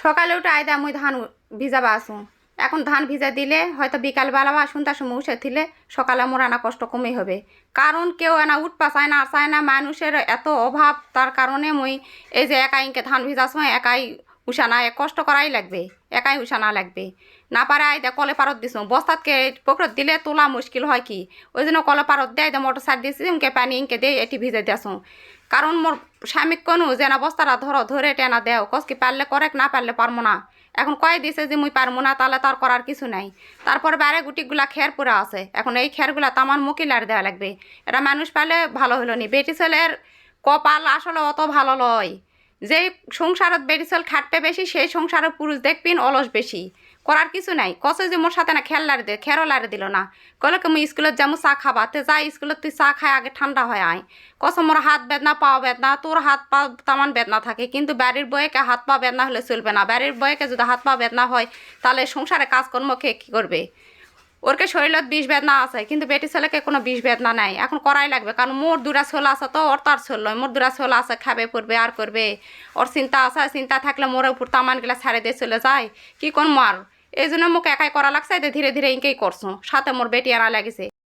সকালে উঠে আয়দা মুই ধান ভিজাবা আসুন। এখন ধান ভিজা দিলে হয়তো বিকালবেলা বা সন্ধ্যার সময় উঠে দিলে সকালে মোর আনা কষ্ট কমই হবে। কারণ কেউ এনা উঠপা চায় না মানুষের এত অভাব, তার কারণে মুই এই যে একাই ইনকে ধান ভিজার সময় একাই উষানা কষ্ট করাই লাগবে, একাই উষানা লাগবে। না পারে আয়দা কলে পারত দিছো বস্তাতকে পকড়ত দিলে তোলা মুশকিল হয় কি, ওই জন্য কলে পারত দিয়ে আয়দা মোটর সাইড দিয়েছি উনকে পানি ইনকে দিয়ে এটি ভিজে দিয়েছো। কারণ মোর স্বামীক কোনো যে না বস্তাটা ধরে টেনা দেও কসকি পারলে করেক, না পারলে পারবো না। এখন কয়ে দিছে যে মুই পারবো না, তাহলে তার করার কিছু নাই। তারপর বাইরে গুটিগুলা খের পুরা আছে, এখন এই খেরগুলা তো আমার মুকিলার দেওয়া লাগবে। এরা মানুষ পালে ভালো হলো নি, বেটি ছেলের কপাল আসলে অত ভালো লয়। যেই সংসারত বেটি ছেলে খাটতে বেশি, সেই সংসারে পুরুষ দেখবিন অলস বেশি। করার কিছু নাই, কসে যে মোর সাথে না খেরও লারে দিল না। কলে কি মুই স্কুলত যাবো চা খাবা, তে যাই স্কুলত তুই চা খাই আগে ঠান্ডা হয় আয়। কসম মোর হাত বেদনা পাও বেদনা, তোর হাত পা তেমন বেদনা থাকে, কিন্তু বাড়ির বয়েকে হাত পা বেদনা হলে চলবে না। বাড়ির বয়েকে যদি হাত পা বেদনা হয় তাহলে সংসারে কাজকর্ম খেয়ে কী করবে? ওরকে শরীরত বিষ বেদনা আছে, কিন্তু বেটি ছেলেকে কোনো বিষ বেদনা নাই। এখন করাই লাগবে, কারণ মোর দুরা ছোলা আছে, তো ওর তার ছোল নয়, মোর দুরা ছোলা আছে, খাবে পড়বে আর করবে। ওর চিন্তা আছে, চিন্তা থাকলে মোর উপর তামানগুলা ছাড়ে দিয়ে চলে যায়, কি করবো আর। এই জন্য মোক একাই করা লাগছে, ধীরে ধীরে ইনকেই করছো, সাথে মোর বেটি আনা লাগিছে।